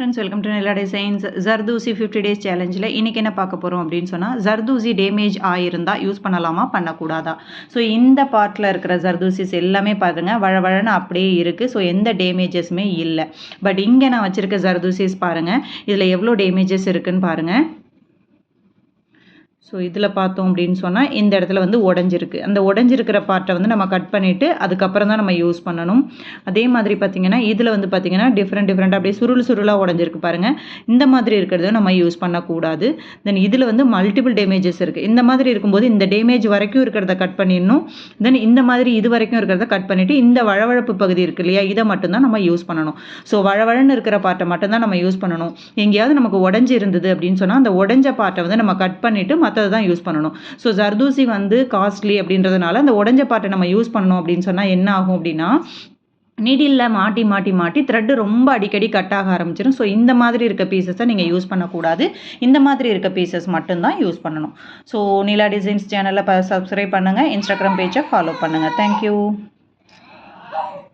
Friends, welcome to Nila designs. Zardozi 50 days சேலஞ்சில் இன்றைக்கி என்ன பார்க்க போகிறோம் அப்படின்னு சொன்னால், ஜர்தூசி டேமேஜ் ஆகியிருந்தா யூஸ் பண்ணலாமா பண்ணக்கூடாதா. ஸோ இந்த பார்ட்டில் இருக்கிற ஜர்தூசிஸ் எல்லாமே பாருங்கள் வழவழன்னு அப்படியே இருக்குது. ஸோ எந்த டேமேஜஸுமே இல்லை. பட் இங்கே நான் வச்சுருக்க ஜர்தூசிஸ் பாருங்கள், இதில் எவ்வளோ டேமேஜஸ் இருக்குதுன்னு பாருங்கள். ஸோ இதில் பார்த்தோம் அப்படின்னு சொன்னால் இந்த இடத்துல வந்து உடஞ்சிருக்கு. அந்த உடஞ்சிருக்கிற பார்ட்டை வந்து நம்ம கட் பண்ணிவிட்டு அதுக்கப்புறம் தான் நம்ம யூஸ் பண்ணணும். அதே மாதிரி பார்த்திங்கன்னா இதில் வந்து பார்த்திங்கன்னா டிஃப்ரெண்ட்டாக அப்படியே சுருளாக உடஞ்சிருக்கு பாருங்கள். இந்த மாதிரி இருக்கிறத நம்ம யூஸ் பண்ணக்கூடாது. தென் இதில் வந்து மல்டிபிள் டேமேஜஸ் இருக்குது. இந்த மாதிரி இருக்கும்போது இந்த டேமேஜ் வரைக்கும் இருக்கிறத கட் பண்ணிடணும். தென் இந்த மாதிரி இது வரைக்கும் இருக்கிறத கட் பண்ணிவிட்டு இந்த வழவழப்பு பகுதி இருக்குது இல்லையா, இதை மட்டும்தான் நம்ம யூஸ் பண்ணணும். ஸோ வழவழன்னு இருக்கிற பார்ட்டை மட்டும்தான் நம்ம யூஸ் பண்ணணும். எங்கேயாவது நமக்கு உடஞ்சி இருந்தது அப்படின்னு சொன்னால் அந்த உடஞ்ச பார்ட்டை வந்து நம்ம கட் பண்ணிவிட்டு மற்ற தான் யூஸ் பண்ணணும். ஸோ ஜர்தூசி வந்து காஸ்ட்லி அப்படின்றதுனால அந்த உடஞ்ச பார்ட்டை நம்ம யூஸ் பண்ணணும் அப்படின்னு சொன்னால் என்ன ஆகும் அப்படின்னா, நீடிலில் மாட்டி த்ரெட்டு ரொம்ப அடிக்கடி கட் ஆக ஆரம்பிச்சிடும். ஸோ இந்த மாதிரி இருக்க பீசஸை நீங்கள் யூஸ் பண்ணக்கூடாது. இந்த மாதிரி இருக்க பீசஸ் மட்டும்தான் யூஸ் பண்ணணும். ஸோ நிலா டிசைன்ஸ் சேனலை சப்ஸ்கிரைப் பண்ணுங்கள், இன்ஸ்டாகிராம் பேஜை ஃபாலோ பண்ணுங்கள். தேங்க்யூ.